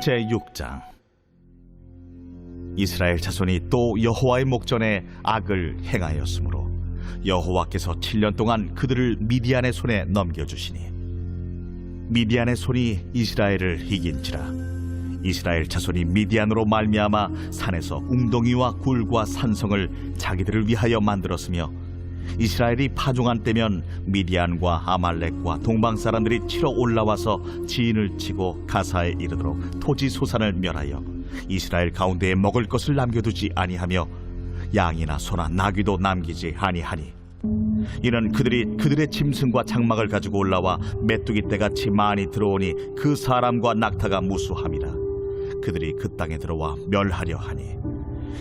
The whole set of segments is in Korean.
제6장. 이스라엘 자손이 또 여호와의 목전에 악을 행하였으므로 여호와께서 7년 동안 그들을 미디안의 손에 넘겨주시니 미디안의 손이 이스라엘을 이긴지라. 이스라엘 자손이 미디안으로 말미암아 산에서 웅덩이와 굴과 산성을 자기들을 위하여 만들었으며 이스라엘이 파종한 때면 미디안과 아말렉과 동방 사람들이 치러 올라와서 지인을 치고 가사에 이르도록 토지 소산을 멸하여 이스라엘 가운데에 먹을 것을 남겨두지 아니하며 양이나 소나 나귀도 남기지 아니하니 이는 그들이 그들의 짐승과 장막을 가지고 올라와 메뚜기 떼같이 많이 들어오니 그 사람과 낙타가 무수함이라. 그들이 그 땅에 들어와 멸하려 하니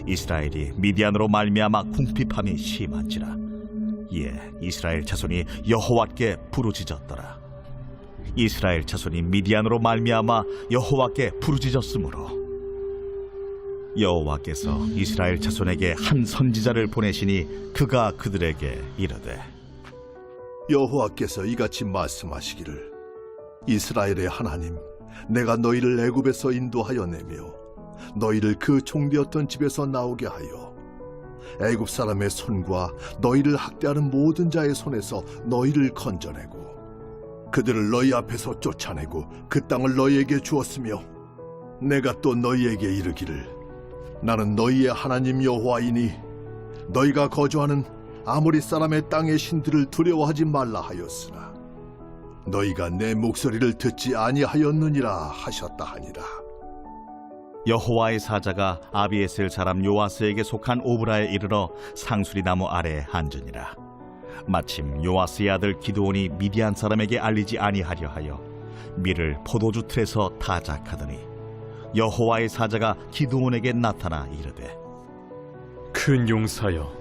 이스라엘이 미디안으로 말미암아 궁핍함이 심한지라. 이에 이스라엘 자손이 여호와께 부르짖었더라. 이스라엘 자손이 미디안으로 말미암아 여호와께 부르짖었으므로 여호와께서 이스라엘 자손에게 한 선지자를 보내시니 그가 그들에게 이르되 여호와께서 이같이 말씀하시기를 이스라엘의 하나님 내가 너희를 애굽에서 인도하여 내며 너희를 그 종되었던 집에서 나오게 하여 애굽 사람의 손과 너희를 학대하는 모든 자의 손에서 너희를 건져내고 그들을 너희 앞에서 쫓아내고 그 땅을 너희에게 주었으며 내가 또 너희에게 이르기를 나는 너희의 하나님 여호와이니 너희가 거주하는 아모리 사람의 땅의 신들을 두려워하지 말라 하였으나 너희가 내 목소리를 듣지 아니하였느니라 하셨다 하니라. 여호와의 사자가 아비에셀 사람 요아스에게 속한 오브라에 이르러 상수리 나무 아래에 앉으니라. 마침 요아스의 아들 기드온이 미디안 사람에게 알리지 아니하려 하여 밀을 포도주 틀에서 타작하더니 여호와의 사자가 기드온에게 나타나 이르되 큰 용사여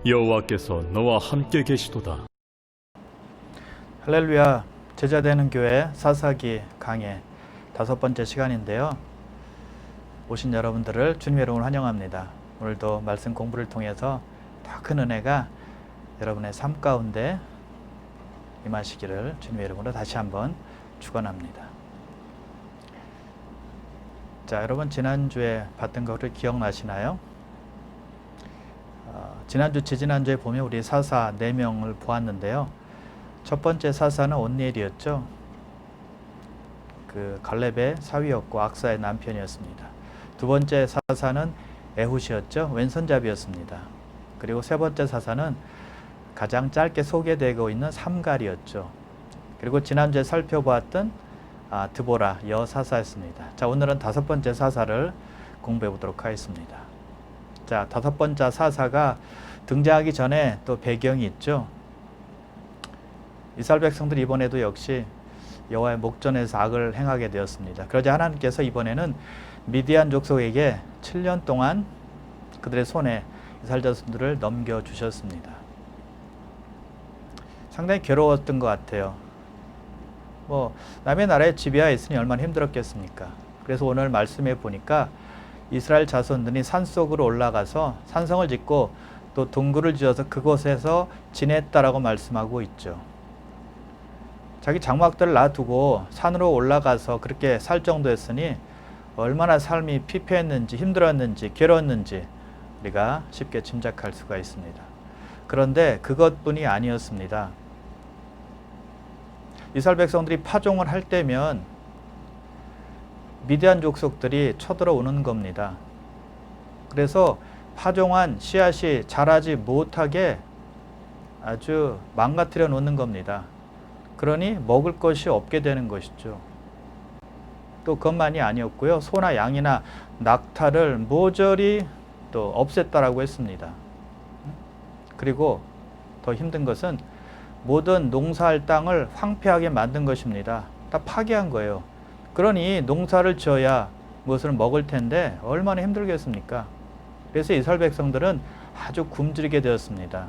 여호와께서 너와 함께 계시도다. 할렐루야. 제자되는 교회 사사기 강의 5번째 시간인데요. 오신 여러분들을 주님의 이름으로 환영합니다. 오늘도 말씀 공부를 통해서 더 큰 은혜가 여러분의 삶 가운데 임하시기를 주님의 이름으로 다시 한번 축원합니다. 자, 여러분 지난주에 봤던 것을 기억나시나요? 지난주, 지지난주에 보면 우리 사사 4명을 보았는데요. 첫 번째 사사는 온니엘이었죠. 그 갈렙의 사위였고 악사의 남편이었습니다. 두 번째 사사는 에훗이었죠. 왼손잡이였습니다. 그리고 세 번째 사사는 가장 짧게 소개되고 있는 삼갈이었죠. 그리고 지난주에 살펴보았던 드보라 여사사였습니다. 자, 오늘은 5번째 사사를 공부해 보도록 하겠습니다. 자, 5번째 사사가 등장하기 전에 또 배경이 있죠. 이스라엘 백성들이 이번에도 역시 여호와의 목전에서 악을 행하게 되었습니다. 그러자 하나님께서 이번에는 미디안 족속에게 7년 동안 그들의 손에 이스라엘 자손들을 넘겨주셨습니다. 상당히 괴로웠던 것 같아요. 남의 나라에 지배하에 있으니 얼마나 힘들었겠습니까? 그래서 오늘 말씀해 보니까 이스라엘 자손들이 산속으로 올라가서 산성을 짓고 또 동굴을 지어서 그곳에서 지냈다라고 말씀하고 있죠. 자기 장막들을 놔두고 산으로 올라가서 그렇게 살 정도였으니 얼마나 삶이 피폐했는지 힘들었는지 괴로웠는지 우리가 쉽게 짐작할 수가 있습니다. 그런데 그것뿐이 아니었습니다. 이스라엘 백성들이 파종을 할 때면 미디안 족속들이 쳐들어오는 겁니다. 그래서 파종한 씨앗이 자라지 못하게 아주 망가뜨려 놓는 겁니다. 그러니 먹을 것이 없게 되는 것이죠. 또 그것만이 아니었고요. 소나 양이나 낙타를 모조리 또 없앴다라고 했습니다. 그리고 더 힘든 것은 모든 농사할 땅을 황폐하게 만든 것입니다. 다 파괴한 거예요. 그러니 농사를 지어야 무엇을 먹을 텐데 얼마나 힘들겠습니까? 그래서 이스라엘 백성들은 아주 굶주리게 되었습니다.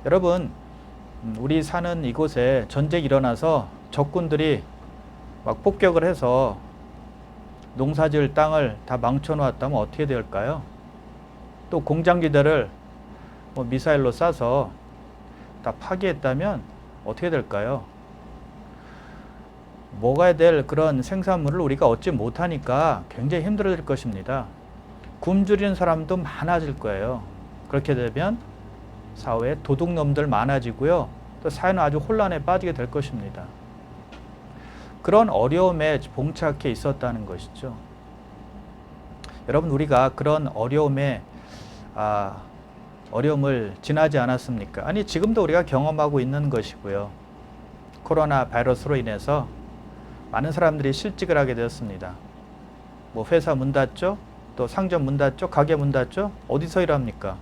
여러분, 우리 사는 이곳에 전쟁이 일어나서 적군들이 막 폭격을 해서 농사지을 땅을 다 망쳐놓았다면 어떻게 될까요? 또 공장지대를 미사일로 쏴서 다 파괴했다면 어떻게 될까요? 먹어야 될 그런 생산물을 우리가 얻지 못하니까 굉장히 힘들어질 것입니다. 굶주리는 사람도 많아질 거예요. 그렇게 되면 사회에 도둑놈들 많아지고요. 또 사회는 아주 혼란에 빠지게 될 것입니다. 그런 어려움에 봉착해 있었다는 것이죠. 여러분, 우리가 그런 어려움을 지나지 않았습니까? 아니, 지금도 우리가 경험하고 있는 것이고요. 코로나 바이러스로 인해서 많은 사람들이 실직을 하게 되었습니다. 뭐 회사 문 닫죠? 또 상점 문 닫죠? 가게 문 닫죠? 어디서 일합니까?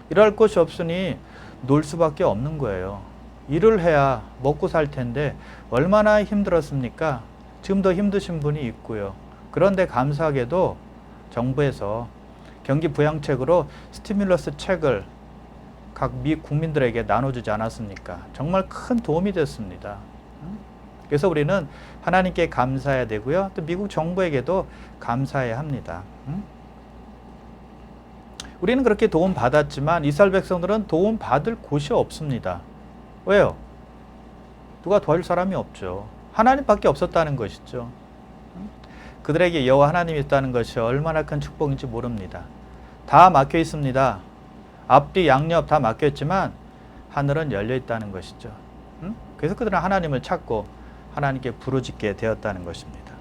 일할 곳이 없으니 놀 수밖에 없는 거예요. 일을 해야 먹고 살 텐데 얼마나 힘들었습니까? 지금도 힘드신 분이 있고요. 그런데 감사하게도 정부에서 경기 부양책으로 스티뮬러스 책을 각 미 국민들에게 나눠주지 않았습니까? 정말 큰 도움이 됐습니다. 그래서 우리는 하나님께 감사해야 되고요. 또 미국 정부에게도 감사해야 합니다. 우리는 그렇게 도움 받았지만 이스라엘 백성들은 도움 받을 곳이 없습니다. 왜요? 누가 도와줄 사람이 없죠. 하나님밖에 없었다는 것이죠. 그들에게 여호와 하나님이 있다는 것이 얼마나 큰 축복인지 모릅니다. 다 막혀 있습니다. 앞뒤 양옆 다 막혀 있지만 하늘은 열려 있다는 것이죠. 그래서 그들은 하나님을 찾고 하나님께 부르짖게 되었다는 것입니다.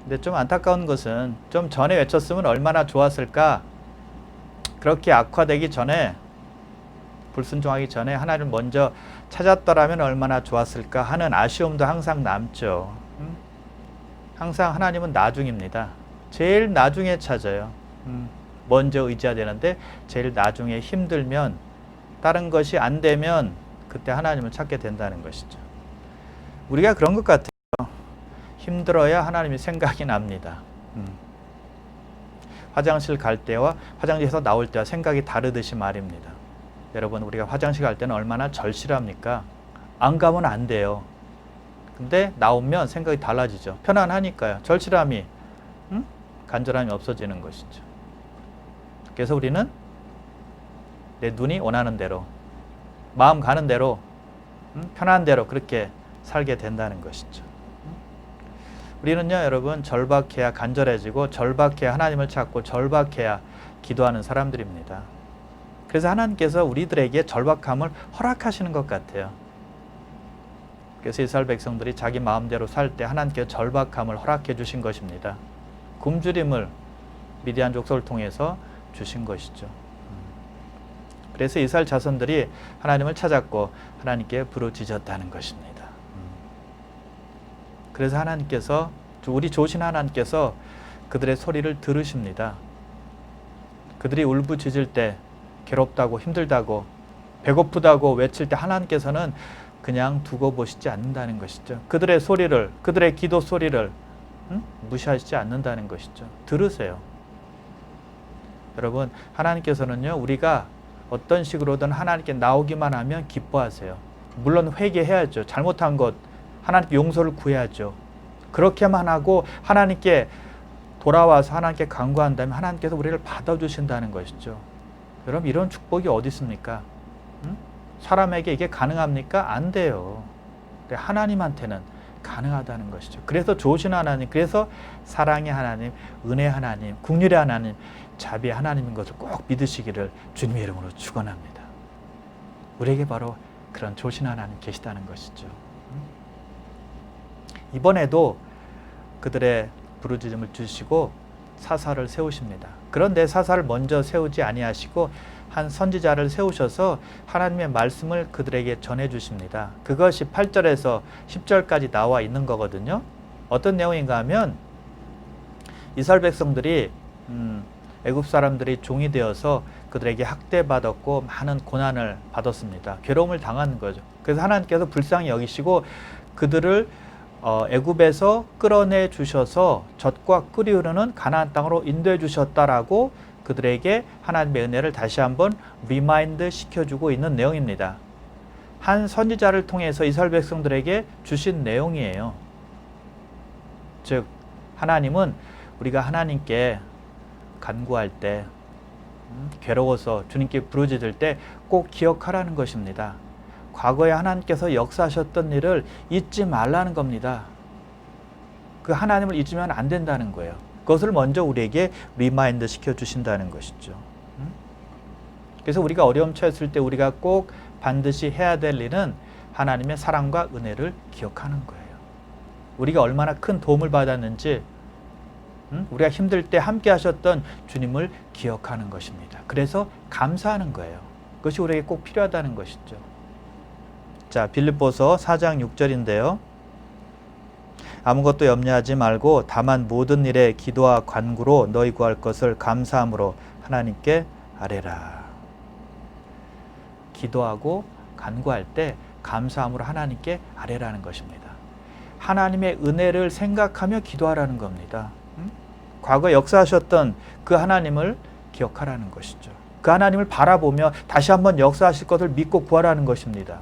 근데 좀 안타까운 것은 좀 전에 외쳤으면 얼마나 좋았을까? 그렇게 악화되기 전에, 불순종하기 전에 하나님을 먼저 찾았더라면 얼마나 좋았을까 하는 아쉬움도 항상 남죠. 항상 하나님은 나중입니다. 제일 나중에 찾아요. 먼저 의지해야 되는데 제일 나중에 힘들면, 다른 것이 안 되면 그때 하나님을 찾게 된다는 것이죠. 우리가 그런 것 같아요. 힘들어야 하나님이 생각이 납니다. 화장실 갈 때와 화장실에서 나올 때와 생각이 다르듯이 말입니다. 여러분, 우리가 화장실 갈 때는 얼마나 절실합니까? 안 가면 안 돼요. 근데 나오면 생각이 달라지죠. 편안하니까요. 절실함이, 간절함이 없어지는 것이죠. 그래서 우리는 내 눈이 원하는 대로, 마음 가는 대로, 편한 대로 그렇게 살게 된다는 것이죠. 우리는요, 여러분, 절박해야 간절해지고 절박해야 하나님을 찾고 절박해야 기도하는 사람들입니다. 그래서 하나님께서 우리들에게 절박함을 허락하시는 것 같아요. 그래서 이스라엘 백성들이 자기 마음대로 살 때 하나님께서 절박함을 허락해 주신 것입니다. 굶주림을 미디안 족속을 통해서 주신 것이죠. 그래서 이스라엘 자손들이 하나님을 찾았고 하나님께 부르짖었다는 것입니다. 그래서 하나님께서, 우리 좋으신 하나님께서 그들의 소리를 들으십니다. 그들이 울부짖을 때, 괴롭다고 힘들다고 배고프다고 외칠 때 하나님께서는 그냥 두고 보시지 않는다는 것이죠. 그들의 소리를, 그들의 기도 소리를 무시하시지 않는다는 것이죠. 들으세요. 여러분, 하나님께서는요, 우리가 어떤 식으로든 하나님께 나오기만 하면 기뻐하세요. 물론 회개해야죠. 잘못한 것 하나님께 용서를 구해야죠. 그렇게만 하고 하나님께 돌아와서 하나님께 간구한다면 하나님께서 우리를 받아주신다는 것이죠. 여러분, 이런 축복이 어디 있습니까? 사람에게 이게 가능합니까? 안 돼요. 하나님한테는 가능하다는 것이죠. 그래서 좋으신 하나님, 그래서 사랑의 하나님, 은혜 하나님, 긍휼의 하나님, 자비의 하나님인 것을 꼭 믿으시기를 주님의 이름으로 축원합니다. 우리에게 바로 그런 좋으신 하나님 계시다는 것이죠. 이번에도 그들의 부르짖음을 주시고 사사를 세우십니다. 그런데 사사를 먼저 세우지 아니하시고 한 선지자를 세우셔서 하나님의 말씀을 그들에게 전해 주십니다. 그것이 8절에서 10절까지 나와 있는 거거든요. 어떤 내용인가 하면 이스라엘 백성들이 애굽 사람들이 종이 되어서 그들에게 학대받았고 많은 고난을 받았습니다. 괴로움을 당하는 거죠. 그래서 하나님께서 불쌍히 여기시고 그들을 애굽에서 끌어내 주셔서 젖과 꿀이 흐르는 가나안 땅으로 인도해 주셨다라고 그들에게 하나님의 은혜를 다시 한번 리마인드 시켜주고 있는 내용입니다. 한 선지자를 통해서 이스라엘 백성들에게 주신 내용이에요. 즉, 하나님은 우리가 하나님께 간구할 때, 괴로워서 주님께 부르짖을 때 꼭 기억하라는 것입니다. 과거에 하나님께서 역사하셨던 일을 잊지 말라는 겁니다. 그 하나님을 잊으면 안 된다는 거예요. 그것을 먼저 우리에게 리마인드 시켜주신다는 것이죠. 그래서 우리가 어려움 처했을 때 우리가 꼭 반드시 해야 될 일은 하나님의 사랑과 은혜를 기억하는 거예요. 우리가 얼마나 큰 도움을 받았는지, 우리가 힘들 때 함께 하셨던 주님을 기억하는 것입니다. 그래서 감사하는 거예요. 그것이 우리에게 꼭 필요하다는 것이죠. 자, 빌립보서 4장 6절인데요. 아무것도 염려하지 말고 다만 모든 일에 기도와 간구로 너희 구할 것을 감사함으로 하나님께 아뢰라. 기도하고 간구할 때 감사함으로 하나님께 아뢰라는 것입니다. 하나님의 은혜를 생각하며 기도하라는 겁니다. 과거 역사하셨던 그 하나님을 기억하라는 것이죠. 그 하나님을 바라보며 다시 한번 역사하실 것을 믿고 구하라는 것입니다.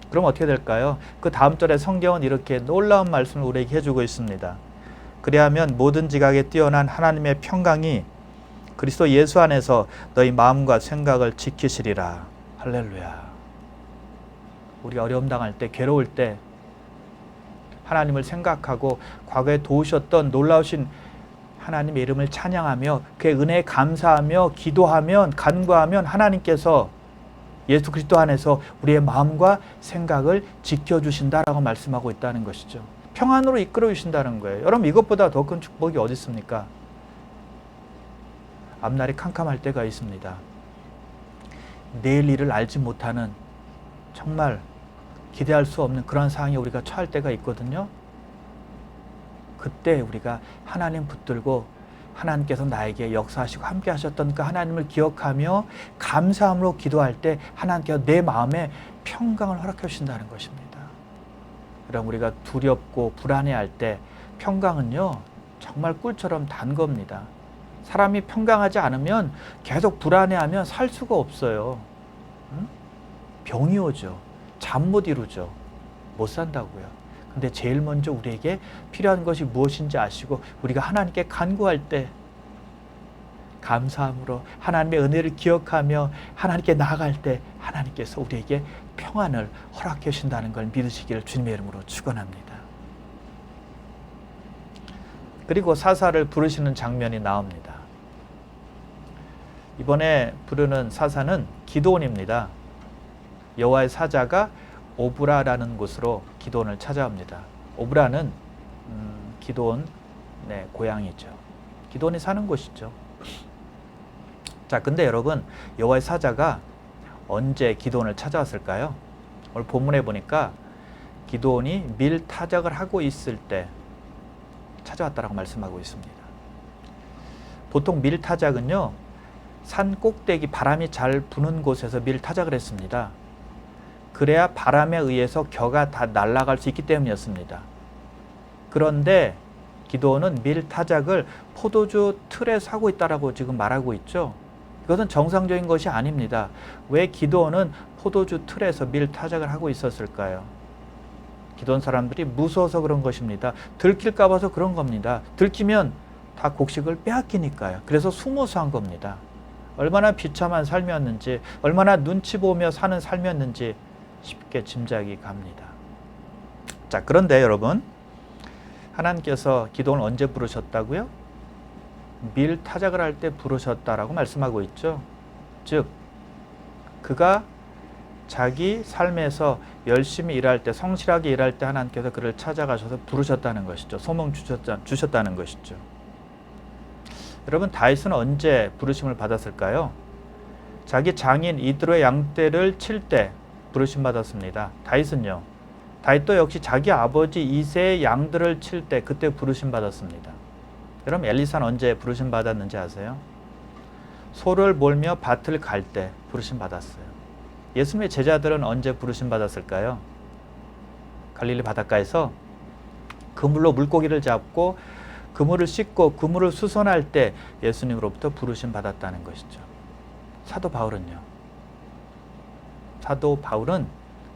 그럼 어떻게 될까요? 그 다음 절에 성경은 이렇게 놀라운 말씀을 우리에게 해주고 있습니다. 그리하면 모든 지각에 뛰어난 하나님의 평강이 그리스도 예수 안에서 너희 마음과 생각을 지키시리라. 할렐루야. 우리가 어려움 당할 때, 괴로울 때 하나님을 생각하고 과거에 도우셨던 놀라우신 하나님의 이름을 찬양하며 그의 은혜에 감사하며 기도하면, 간구하면 하나님께서 예수 그리스도 안에서 우리의 마음과 생각을 지켜주신다라고 말씀하고 있다는 것이죠. 평안으로 이끌어 주신다는 거예요. 여러분, 이것보다 더 큰 축복이 어디 있습니까? 앞날이 캄캄할 때가 있습니다. 내일 일을 알지 못하는, 정말 기대할 수 없는 그런 상황에 우리가 처할 때가 있거든요. 그때 우리가 하나님 붙들고 하나님께서 나에게 역사하시고 함께 하셨던 그 하나님을 기억하며 감사함으로 기도할 때 하나님께서 내 마음에 평강을 허락해 주신다는 것입니다. 그럼 우리가 두렵고 불안해할 때 평강은요, 정말 꿀처럼 단 겁니다. 사람이 평강하지 않으면 계속 불안해하면 살 수가 없어요. 병이 오죠. 잠 못 이루죠. 못 산다고요. 근데 제일 먼저 우리에게 필요한 것이 무엇인지 아시고 우리가 하나님께 간구할 때 감사함으로 하나님의 은혜를 기억하며 하나님께 나아갈 때 하나님께서 우리에게 평안을 허락해 주신다는 걸 믿으시기를 주님의 이름으로 축원합니다. 그리고 사사를 부르시는 장면이 나옵니다. 이번에 부르는 사사는 기드온입니다. 여호와의 사자가 오브라라는 곳으로 기드온을 찾아옵니다. 오브라는 기드온의 고향이죠. 기드온이 사는 곳이죠. 자, 근데 여러분, 여호와의 사자가 언제 기드온을 찾아왔을까요? 오늘 본문에 보니까 기드온이 밀 타작을 하고 있을 때 찾아왔다라고 말씀하고 있습니다. 보통 밀 타작은요, 산 꼭대기 바람이 잘 부는 곳에서 밀 타작을 했습니다. 그래야 바람에 의해서 겨가 다 날아갈 수 있기 때문이었습니다. 그런데 기드온은 밀 타작을 포도주 틀에서 하고 있다라고 지금 말하고 있죠. 이것은 정상적인 것이 아닙니다. 왜 기드온은 포도주 틀에서 밀 타작을 하고 있었을까요? 기드온 사람들이 무서워서 그런 것입니다. 들킬까 봐서 그런 겁니다. 들키면 다 곡식을 빼앗기니까요. 그래서 숨어서 한 겁니다. 얼마나 비참한 삶이었는지, 얼마나 눈치 보며 사는 삶이었는지 쉽게 짐작이 갑니다. 자, 그런데 여러분, 하나님께서 기드온을 언제 부르셨다고요? 밀 타작을 할 때 부르셨다라고 말씀하고 있죠. 즉, 그가 자기 삶에서 열심히 일할 때, 성실하게 일할 때 하나님께서 그를 찾아가셔서 부르셨다는 것이죠. 소망 주셨다는 것이죠. 여러분, 다윗은 언제 부르심을 받았을까요? 자기 장인 이드로의 양떼를 칠 때 부르심 받았습니다. 다윗은요, 다윗도 역시 자기 아버지 이새의 양들을 칠 때 그때 부르심 받았습니다. 여러분, 엘리사는 언제 부르심 받았는지 아세요? 소를 몰며 밭을 갈 때 부르심 받았어요. 예수님의 제자들은 언제 부르심 받았을까요? 갈릴리 바닷가에서 그물로 물고기를 잡고 그물을 씻고 그물을 수선할 때 예수님으로부터 부르심 받았다는 것이죠. 사도 바울은요, 사도 바울은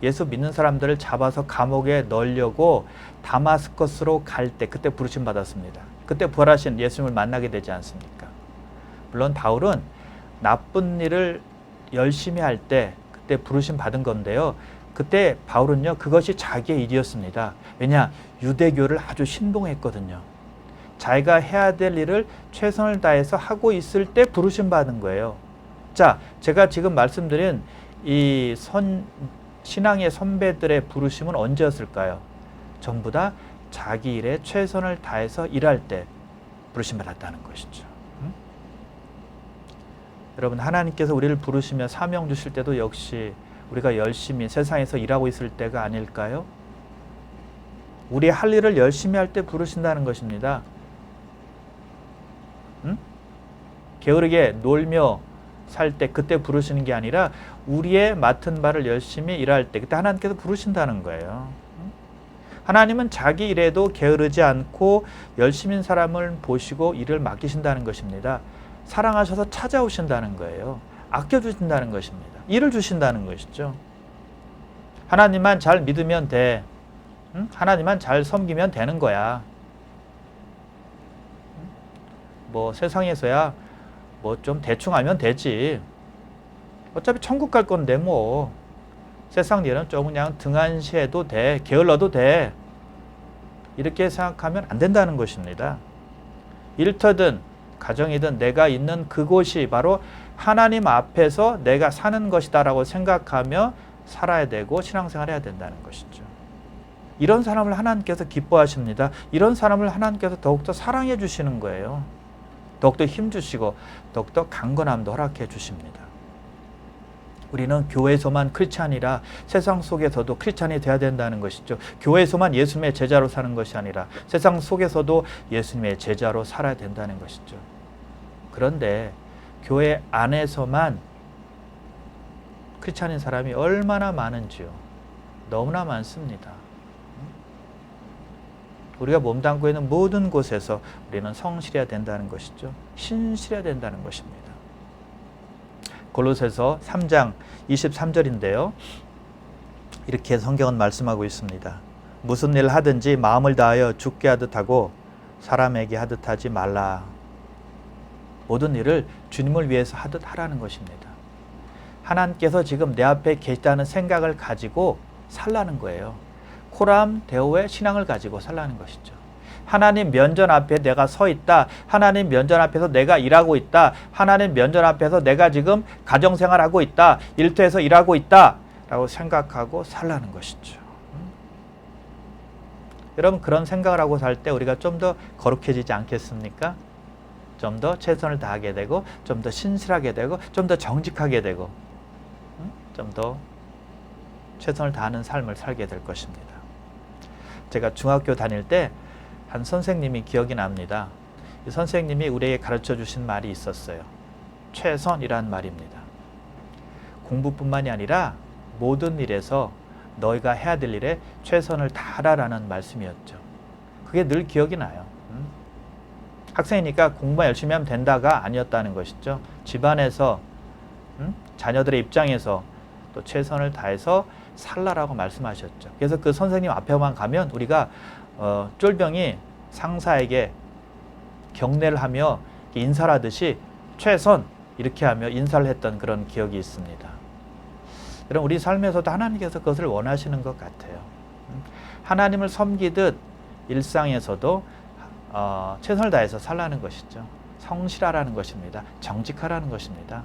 예수 믿는 사람들을 잡아서 감옥에 넣으려고 다마스커스로 갈 때 그때 부르심 받았습니다. 그때 부활하신 예수님을 만나게 되지 않습니까? 물론 바울은 나쁜 일을 열심히 할 때 그때 부르심 받은 건데요. 그때 바울은요, 그것이 자기의 일이었습니다. 왜냐? 유대교를 아주 신봉했거든요. 자기가 해야 될 일을 최선을 다해서 하고 있을 때 부르심 받은 거예요. 자, 제가 지금 말씀드린 이 신앙의 선배들의 부르심은 언제였을까요? 전부 다 자기 일에 최선을 다해서 일할 때 부르심 받았다는 것이죠. 여러분, 하나님께서 우리를 부르시며 사명 주실 때도 역시 우리가 열심히 세상에서 일하고 있을 때가 아닐까요? 우리 할 일을 열심히 할 때 부르신다는 것입니다. 게으르게 놀며 살 때 그때 부르시는 게 아니라 우리의 맡은 바를 열심히 일할 때 그때 하나님께서 부르신다는 거예요. 하나님은 자기 일에도 게으르지 않고 열심인 사람을 보시고 일을 맡기신다는 것입니다. 사랑하셔서 찾아오신다는 거예요. 아껴주신다는 것입니다. 일을 주신다는 것이죠. 하나님만 잘 믿으면 돼. 하나님만 잘 섬기면 되는 거야. 뭐 세상에서야 뭐 좀 대충 하면 되지. 어차피 천국 갈 건데 뭐. 세상 일은 좀 그냥 등한시해도 돼. 게을러도 돼. 이렇게 생각하면 안 된다는 것입니다. 일터든 가정이든 내가 있는 그곳이 바로 하나님 앞에서 내가 사는 것이다라고 생각하며 살아야 되고 신앙생활 해야 된다는 것이죠. 이런 사람을 하나님께서 기뻐하십니다. 이런 사람을 하나님께서 더욱더 사랑해 주시는 거예요. 더욱더 힘주시고 더욱더 강건함도 허락해 주십니다. 우리는 교회에서만 크리스찬이라 세상 속에서도 크리스찬이 돼야 된다는 것이죠. 교회에서만 예수님의 제자로 사는 것이 아니라 세상 속에서도 예수님의 제자로 살아야 된다는 것이죠. 그런데 교회 안에서만 크리스찬인 사람이 얼마나 많은지요. 너무나 많습니다. 우리가 몸담고 있는 모든 곳에서 우리는 성실해야 된다는 것이죠. 신실해야 된다는 것입니다. 골로새서 3장 23절인데요. 이렇게 성경은 말씀하고 있습니다. 무슨 일 하든지 마음을 다하여 주께 하듯 하고 사람에게 하듯 하지 말라. 모든 일을 주님을 위해서 하듯 하라는 것입니다. 하나님께서 지금 내 앞에 계시다는 생각을 가지고 살라는 거예요. 코람 데오의 신앙을 가지고 살라는 것이죠. 하나님 면전 앞에 내가 서 있다. 하나님 면전 앞에서 내가 일하고 있다. 하나님 면전 앞에서 내가 지금 가정생활하고 있다. 일터에서 일하고 있다. 라고 생각하고 살라는 것이죠. 여러분, 그런 생각을 하고 살 때 우리가 좀 더 거룩해지지 않겠습니까? 좀 더 최선을 다하게 되고 좀 더 신실하게 되고 좀 더 정직하게 되고 좀 더 최선을 다하는 삶을 살게 될 것입니다. 제가 중학교 다닐 때 한 선생님이 기억이 납니다. 이 선생님이 우리에게 가르쳐 주신 말이 있었어요. 최선이란 말입니다. 공부뿐만이 아니라 모든 일에서 너희가 해야 될 일에 최선을 다하라라는 말씀이었죠. 그게 늘 기억이 나요. 학생이니까 공부만 열심히 하면 된다가 아니었다는 것이죠. 집안에서 자녀들의 입장에서 또 최선을 다해서 살라라고 말씀하셨죠. 그래서 그 선생님 앞에만 가면 우리가 쫄병이 상사에게 경례를 하며 인사를 하듯이 최선 이렇게 하며 인사를 했던 그런 기억이 있습니다. 여러분, 우리 삶에서도 하나님께서 그것을 원하시는 것 같아요. 하나님을 섬기듯 일상에서도 최선을 다해서 살라는 것이죠. 성실하라는 것입니다. 정직하라는 것입니다.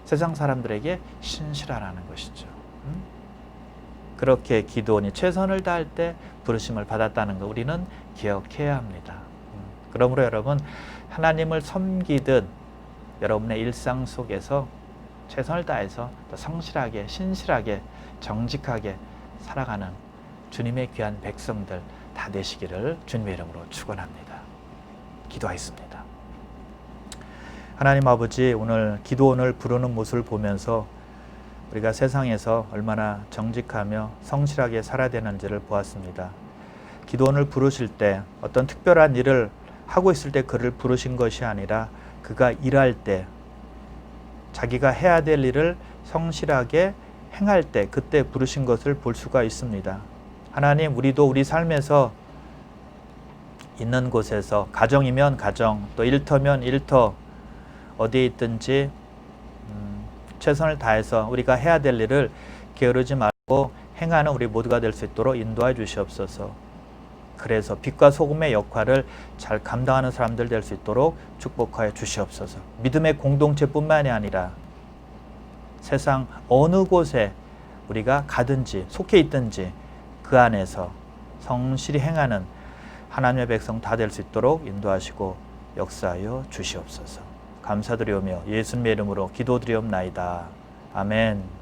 세상 사람들에게 신실하라는 것이죠. 그렇게 기도원이 최선을 다할 때 부르심을 받았다는 거 우리는 기억해야 합니다. 그러므로 여러분, 하나님을 섬기듯 여러분의 일상 속에서 최선을 다해서 더 성실하게, 신실하게, 정직하게 살아가는 주님의 귀한 백성들 다 되시기를 주님의 이름으로 축원합니다. 기도하겠습니다. 하나님 아버지, 오늘 기도원을 부르는 모습을 보면서 우리가 세상에서 얼마나 정직하며 성실하게 살아야 되는지를 보았습니다. 기도원을 부르실 때 어떤 특별한 일을 하고 있을 때 그를 부르신 것이 아니라 그가 일할 때 자기가 해야 될 일을 성실하게 행할 때 그때 부르신 것을 볼 수가 있습니다. 하나님, 우리도 우리 삶에서 있는 곳에서 가정이면 가정, 또 일터면 일터, 어디에 있든지 최선을 다해서 우리가 해야 될 일을 게으르지 말고 행하는 우리 모두가 될 수 있도록 인도해 주시옵소서. 그래서 빛과 소금의 역할을 잘 감당하는 사람들 될 수 있도록 축복하여 주시옵소서. 믿음의 공동체뿐만이 아니라 세상 어느 곳에 우리가 가든지 속해 있든지 그 안에서 성실히 행하는 하나님의 백성 다 될 수 있도록 인도하시고 역사하여 주시옵소서. 감사드리오며 예수님의 이름으로 기도드리옵나이다. 아멘.